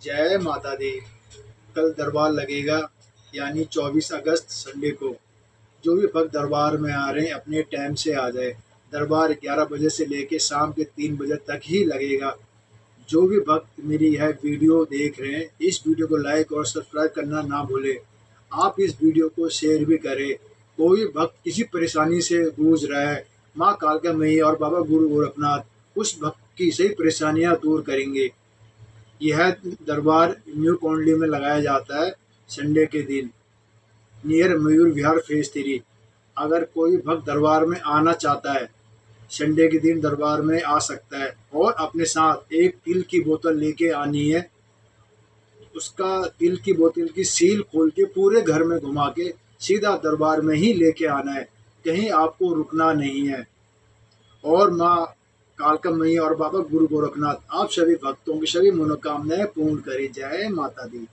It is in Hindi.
जय माता दी। कल दरबार लगेगा, यानी 24 अगस्त संडे को। जो भी भक्त दरबार में आ रहे हैं अपने टाइम से आ जाए। दरबार 11 बजे से लेके शाम के 3 बजे तक ही लगेगा। जो भी भक्त मेरी यह वीडियो देख रहे हैं, इस वीडियो को लाइक और सब्सक्राइब करना ना भूलें। आप इस वीडियो को शेयर भी करें। कोई भक्त किसी परेशानी से जूझ रहा है, माँ कालका मैया और बाबा गुरु गोरखनाथ उस भक्त की सही परेशानियां दूर करेंगे। यह दरबार न्यू कौंडली में लगाया जाता है संडे के दिन, नियर मयूर विहार फेज 3। अगर कोई भक्त दरबार में आना चाहता है, संडे के दिन दरबार में आ सकता है और अपने साथ एक तिल की बोतल लेके आनी है। उसका तिल की बोतल की सील खोल के पूरे घर में घुमा के सीधा दरबार में ही लेके आना है, कहीं आपको रुकना नहीं है। और माँ कालका मैया और बाबा गुरु गोरखनाथ आप सभी भक्तों की सभी मनोकामनाएं पूर्ण करें। जय माता दी।